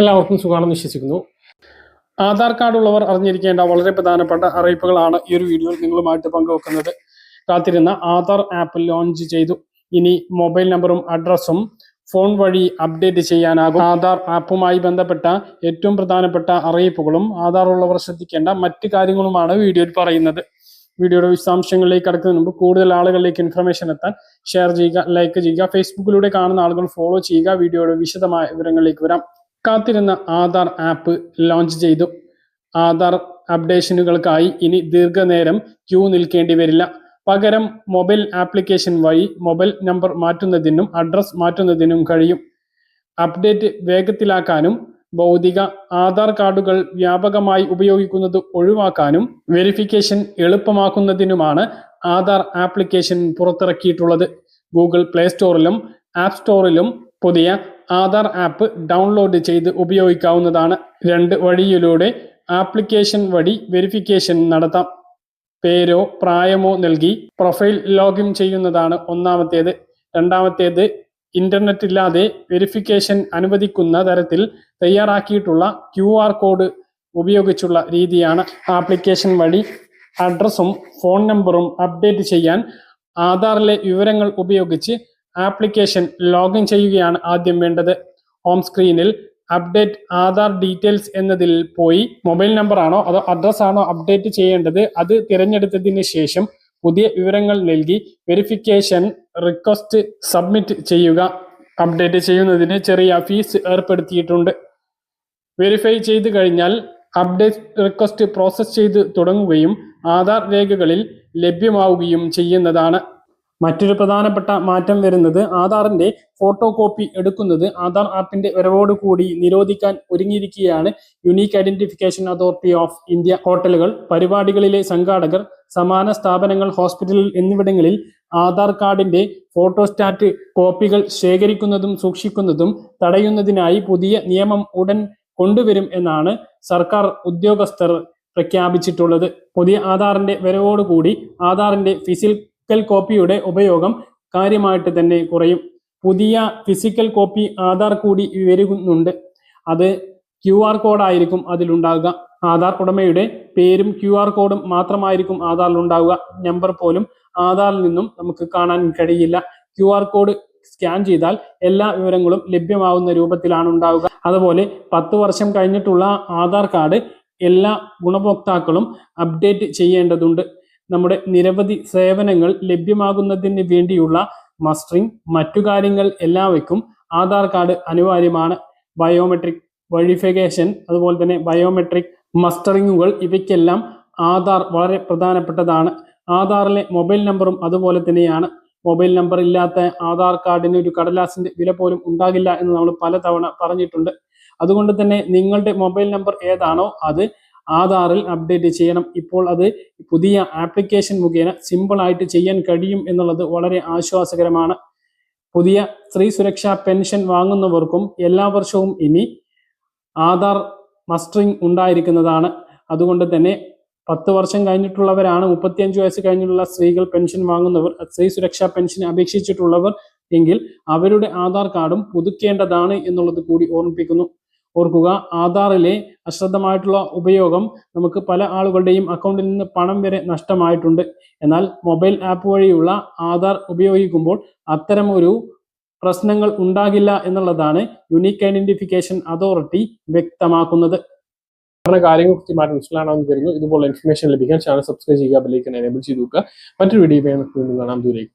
എല്ലാവർക്കും സുഖമാണെന്ന് വിശ്വസിക്കുന്നു. ആധാർ കാർഡ് ഉള്ളവർ അറിഞ്ഞിരിക്കേണ്ട വളരെ പ്രധാനപ്പെട്ട അറിയിപ്പുകളാണ് ഈ ഒരു വീഡിയോയിൽ നിങ്ങളുമായിട്ട് പങ്കുവെക്കുന്നത്. കാത്തിരുന്ന ആധാർ ആപ്പ് ലോഞ്ച് ചെയ്തു. ഇനി മൊബൈൽ നമ്പറും അഡ്രസ്സും ഫോൺ വഴി അപ്ഡേറ്റ് ചെയ്യാനാകും. ആധാർ ആപ്പുമായി ബന്ധപ്പെട്ട ഏറ്റവും പ്രധാനപ്പെട്ട അറിയിപ്പുകളും ആധാർ ഉള്ളവർ ശ്രദ്ധിക്കേണ്ട മറ്റ് കാര്യങ്ങളുമാണ് വീഡിയോയിൽ പറയുന്നത്. വീഡിയോയുടെ വിശദാംശങ്ങളിലേക്ക് കടക്കുന്നതിന് മുമ്പ് കൂടുതൽ ആളുകളിലേക്ക് ഇൻഫർമേഷൻ എത്താൻ ഷെയർ ചെയ്യുക, ലൈക്ക് ചെയ്യുക. ഫേസ്ബുക്കിലൂടെ കാണുന്ന ആളുകൾ ഫോളോ ചെയ്യുക. വീഡിയോയുടെ വിശദമായ വിവരങ്ങളിലേക്ക് വരാം. കാത്തിരുന്ന ആധാർ ആപ്പ് ലോഞ്ച് ചെയ്തു. ആധാർ അപ്ഡേഷനുകൾക്കായി ഇനി ദീർഘനേരം ക്യൂ നിൽക്കേണ്ടി വരില്ല. പകരം മൊബൈൽ ആപ്ലിക്കേഷൻ വഴി മൊബൈൽ നമ്പർ മാറ്റുന്നതിനും അഡ്രസ് മാറ്റുന്നതിനും കഴിയും. അപ്ഡേറ്റ് വേഗത്തിലാക്കാനും ഭൗതിക ആധാർ കാർഡുകൾ വ്യാപകമായി ഉപയോഗിക്കുന്നത് ഒഴിവാക്കാനും വെരിഫിക്കേഷൻ എളുപ്പമാക്കുന്നതിനുമാണ് ആധാർ ആപ്ലിക്കേഷൻ പുറത്തിറക്കിയിട്ടുള്ളത്. ഗൂഗിൾ പ്ലേ സ്റ്റോറിലും ആപ്പ് സ്റ്റോറിലും പുതിയ ആധാർ ആപ്പ് ഡൗൺലോഡ് ചെയ്ത് ഉപയോഗിക്കാവുന്നതാണ്. 2 വഴിയിലൂടെ ആപ്ലിക്കേഷൻ വഴി വെരിഫിക്കേഷൻ നടത്താം. പേരോ പ്രായമോ നൽകി പ്രൊഫൈൽ ലോഗിൻ ചെയ്യുന്നതാണ് ഒന്നാമത്തേത്. രണ്ടാമത്തേത് ഇന്റർനെറ്റ് ഇല്ലാതെ വെരിഫിക്കേഷൻ അനുവദിക്കുന്ന തരത്തിൽ തയ്യാറാക്കിയിട്ടുള്ള QR കോഡ് ഉപയോഗിച്ചുള്ള രീതിയാണ്. ആപ്ലിക്കേഷൻ വഴി അഡ്രസ്സും ഫോൺ നമ്പറും അപ്ഡേറ്റ് ചെയ്യാൻ ആധാറിലെ വിവരങ്ങൾ ഉപയോഗിച്ച് ആപ്ലിക്കേഷൻ ലോഗിൻ ചെയ്യുകയാണ് ആദ്യം വേണ്ടത്. ഹോം സ്ക്രീനിൽ അപ്ഡേറ്റ് ആധാർ ഡീറ്റെയിൽസ് എന്നതിൽ പോയി മൊബൈൽ നമ്പർ ആണോ അതോ അഡ്രസ് ആണോ അപ്ഡേറ്റ് ചെയ്യേണ്ടത് അത് തിരഞ്ഞെടുത്തതിന് ശേഷം പുതിയ വിവരങ്ങൾ നൽകി വെരിഫിക്കേഷൻ റിക്വസ്റ്റ് സബ്മിറ്റ് ചെയ്യുക. അപ്ഡേറ്റ് ചെയ്യുന്നതിന് ചെറിയ ഫീസ് ഏർപ്പെടുത്തിയിട്ടുണ്ട്. വെരിഫൈ ചെയ്ത് കഴിഞ്ഞാൽ അപ്ഡേറ്റ് റിക്വസ്റ്റ് പ്രോസസ് ചെയ്ത് തുടങ്ങുകയും ആധാർ രേഖകളിൽ ലഭ്യമാവുകയും ചെയ്യുന്നതാണ്. മറ്റൊരു പ്രധാനപ്പെട്ട മാറ്റം വരുന്നത് ആധാറിന്റെ ഫോട്ടോ കോപ്പി എടുക്കുന്നത് ആധാർ ആപ്പിന്റെ വരവോടുകൂടി നിരോധിക്കാൻ ഒരുങ്ങിയിരിക്കുകയാണ് unique identification authority of India. ഹോട്ടലുകൾ, പരിപാടികളിലെ സംഘാടകർ, സമാന സ്ഥാപനങ്ങൾ, ഹോസ്പിറ്റലുകൾ എന്നിവിടങ്ങളിൽ ആധാർ കാർഡിന്റെ ഫോട്ടോസ്റ്റാറ്റ് കോപ്പികൾ ശേഖരിക്കുന്നതും സൂക്ഷിക്കുന്നതും തടയുന്നതിനായി പുതിയ നിയമം ഉടൻ കൊണ്ടുവരും എന്നാണ് സർക്കാർ ഉദ്യോഗസ്ഥർ പ്രഖ്യാപിച്ചിട്ടുള്ളത്. പുതിയ ആധാറിന്റെ വരവോടുകൂടി ആധാറിന്റെ ഫിസിക്കൽ കോപ്പിയുടെ ഉപയോഗം കാര്യമായിട്ട് തന്നെ കുറയും. പുതിയ ഫിസിക്കൽ കോപ്പി ആധാർ കൂടി വരുന്നുണ്ട്. അത് QR കോഡായിരിക്കും അതിലുണ്ടാകുക. ആധാർ ഉടമയുടെ പേരും QR കോഡും മാത്രമായിരിക്കും ആധാറിൽ ഉണ്ടാവുക. നമ്പർ പോലും ആധാറിൽ നിന്നും നമുക്ക് കാണാൻ കഴിയില്ല. QR കോഡ് സ്കാൻ ചെയ്താൽ എല്ലാ വിവരങ്ങളും ലഭ്യമാവുന്ന രൂപത്തിലാണ് ഉണ്ടാവുക. അതുപോലെ 10 വർഷം കഴിഞ്ഞിട്ടുള്ള ആധാർ കാർഡ് എല്ലാ ഗുണഭോക്താക്കളും അപ്ഡേറ്റ് ചെയ്യേണ്ടതുണ്ട്. നമ്മുടെ നിരവധി സേവനങ്ങൾ ലഭ്യമാകുന്നതിന് വേണ്ടിയുള്ള മസ്റ്ററിംഗ്, മറ്റു കാര്യങ്ങൾ എല്ലാവയ്ക്കും ആധാർ കാർഡ് അനിവാര്യമാണ്. ബയോമെട്രിക് വെരിഫിക്കേഷൻ, അതുപോലെ തന്നെ ബയോമെട്രിക് മസ്റ്ററിങ്ങുകൾ, ഇവയ്ക്കെല്ലാം ആധാർ വളരെ പ്രധാനപ്പെട്ടതാണ്. ആധാറിലെ മൊബൈൽ നമ്പറും അതുപോലെ തന്നെയാണ്. മൊബൈൽ നമ്പർ ഇല്ലാത്ത ആധാർ കാർഡിന് ഒരു കടലാസിന്റെ വില പോലും ഉണ്ടാകില്ല എന്ന് നമ്മൾ പലതവണ പറഞ്ഞിട്ടുണ്ട്. അതുകൊണ്ട് തന്നെ നിങ്ങളുടെ മൊബൈൽ നമ്പർ ഏതാണോ അത് ആധാറിൽ അപ്ഡേറ്റ് ചെയ്യണം. ഇപ്പോൾ അത് പുതിയ ആപ്ലിക്കേഷൻ മുഖേന സിമ്പിൾ ആയിട്ട് ചെയ്യാൻ കഴിയും എന്നുള്ളത് വളരെ ആശ്വാസകരമാണ്. പുതിയ സ്ത്രീ സുരക്ഷാ പെൻഷൻ വാങ്ങുന്നവർക്കും എല്ലാ വർഷവും ഇനി ആധാർ മസ്റ്ററിംഗ് ഉണ്ടായിരിക്കുന്നതാണ്. അതുകൊണ്ട് തന്നെ 10 വർഷം കഴിഞ്ഞിട്ടുള്ളവരാണ്, 35 വയസ്സ് കഴിഞ്ഞിട്ടുള്ള സ്ത്രീകൾ പെൻഷൻ വാങ്ങുന്നവർ, സ്ത്രീ സുരക്ഷാ പെൻഷൻ അപേക്ഷിച്ചിട്ടുള്ളവർ എങ്കിൽ അവരുടെ ആധാർ കാർഡും പുതുക്കേണ്ടതാണ് എന്നുള്ളത് കൂടി ഓർക്കുക. ആധാറിലെ അശ്രദ്ധമായിട്ടുള്ള ഉപയോഗം നമുക്ക് പല ആളുകളുടെയും അക്കൗണ്ടിൽ നിന്ന് പണം വരെ നഷ്ടമായിട്ടുണ്ട്. എന്നാൽ മൊബൈൽ ആപ്പ് വഴിയുള്ള ആധാർ ഉപയോഗിക്കുമ്പോൾ അത്തരം ഒരു പ്രശ്നങ്ങൾ ഉണ്ടാകില്ല എന്നുള്ളതാണ് യുണീക്ക് ഐഡന്റിഫിക്കേഷൻ അതോറിറ്റി വ്യക്തമാക്കുന്നത്. കാര്യങ്ങൾ കൃത്യമായിട്ട് മനസ്സിലാണെന്ന് കരുതുന്നു. ഇതുപോലെ ഇൻഫർമേഷൻ ലഭിക്കാൻ ചാനൽ സബ്സ്ക്രൈബ് ചെയ്യുക, ബെൽ ഐക്കൺ എനേബിൾ ചെയ്ത് നോക്കുക. മറ്റൊരു വീഡിയോ കാണാം. ദൂരേക്ക്.